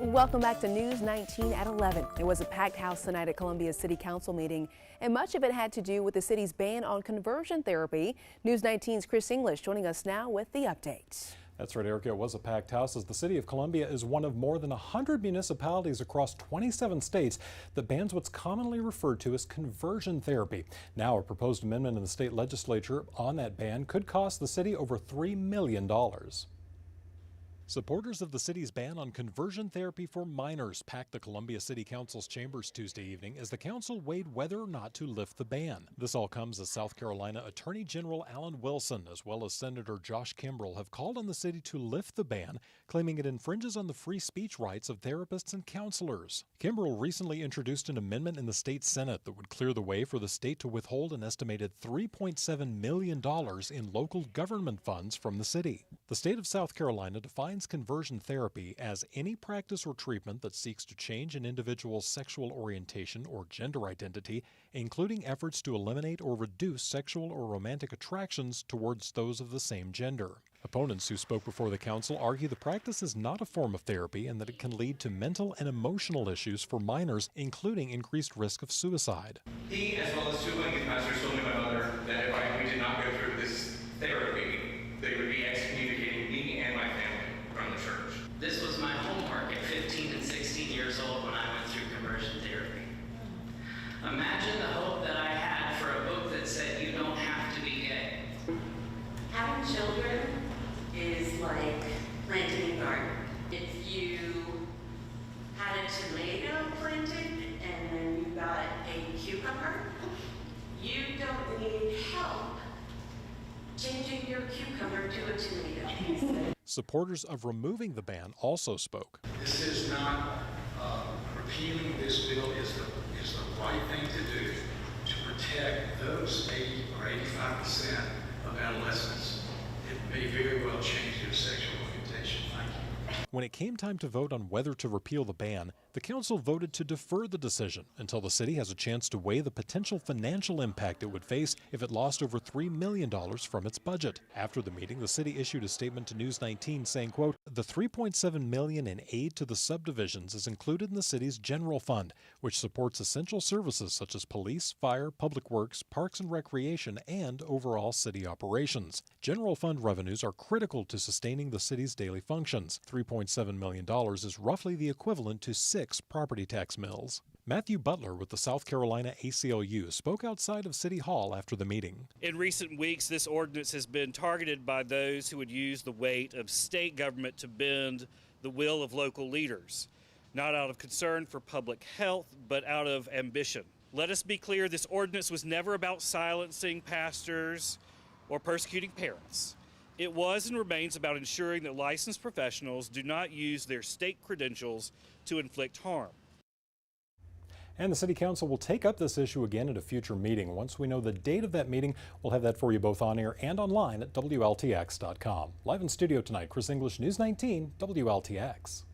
Welcome back to News 19 at 11. It was a packed house tonight at Columbia City Council meeting, and much of it had to do with the city's ban on conversion therapy. News 19's Chris English joining us now with the update. That's right, Erica. It was a packed house as the city of Columbia is one of more than 100 municipalities across 27 states that bans what's commonly referred to as conversion therapy. Now, a proposed amendment in the state legislature on that ban could cost the city over $3 million. Supporters of the city's ban on conversion therapy for minors packed the Columbia City Council's chambers Tuesday evening as the council weighed whether or not to lift the ban. This all comes as South Carolina Attorney General Alan Wilson, as well as Senator Josh Kimbrell, have called on the city to lift the ban, claiming it infringes on the free speech rights of therapists and counselors. Kimbrell recently introduced an amendment in the state Senate that would clear the way for the state to withhold an estimated $3.7 million in local government funds from the city. The state of South Carolina defines conversion therapy as any practice or treatment that seeks to change an individual's sexual orientation or gender identity, including efforts to eliminate or reduce sexual or romantic attractions towards those of the same gender. Opponents who spoke before the council argue the practice is not a form of therapy and that it can lead to mental and emotional issues for minors, including increased risk of suicide. He, as well as two Lincoln pastors, told me my mother that if we did not go through this therapy, they would be excommunicating me and my family from the church. This was my homework at 15 and 16 years old when I went through conversion therapy. Imagine the hope that I had for a book that said you don't have to be gay. Having children is like planting a garden. If you had a tomato planted and then you got a cucumber, you don't need help changing your cucumber to a tomato. Supporters of removing the ban also spoke. This is not repealing this bill is the right thing to do to protect those 80 or 85% of adolescents. It may very well change their sexual orientation. Thank you. When it came time to vote on whether to repeal the ban, the council voted to defer the decision until the city has a chance to weigh the potential financial impact it would face if it lost over $3 million from its budget. After the meeting, the city issued a statement to News 19 saying, quote, "The $3.7 million in aid to the subdivisions is included in the city's general fund, which supports essential services such as police, fire, public works, parks and recreation, and overall city operations. General fund revenues are critical to sustaining the city's daily functions. $3.7 million is roughly the equivalent to 6 property tax mills." Matthew Butler with the South Carolina ACLU spoke outside of City Hall after the meeting. In recent weeks, this ordinance has been targeted by those who would use the weight of state government to bend the will of local leaders, not out of concern for public health, but out of ambition. Let us be clear, this ordinance was never about silencing pastors or persecuting parents. It was and remains about ensuring that licensed professionals do not use their state credentials to inflict harm. And the City Council will take up this issue again at a future meeting. Once we know the date of that meeting, we'll have that for you both on air and online at WLTX.com. Live in studio tonight, Chris English, News 19, WLTX.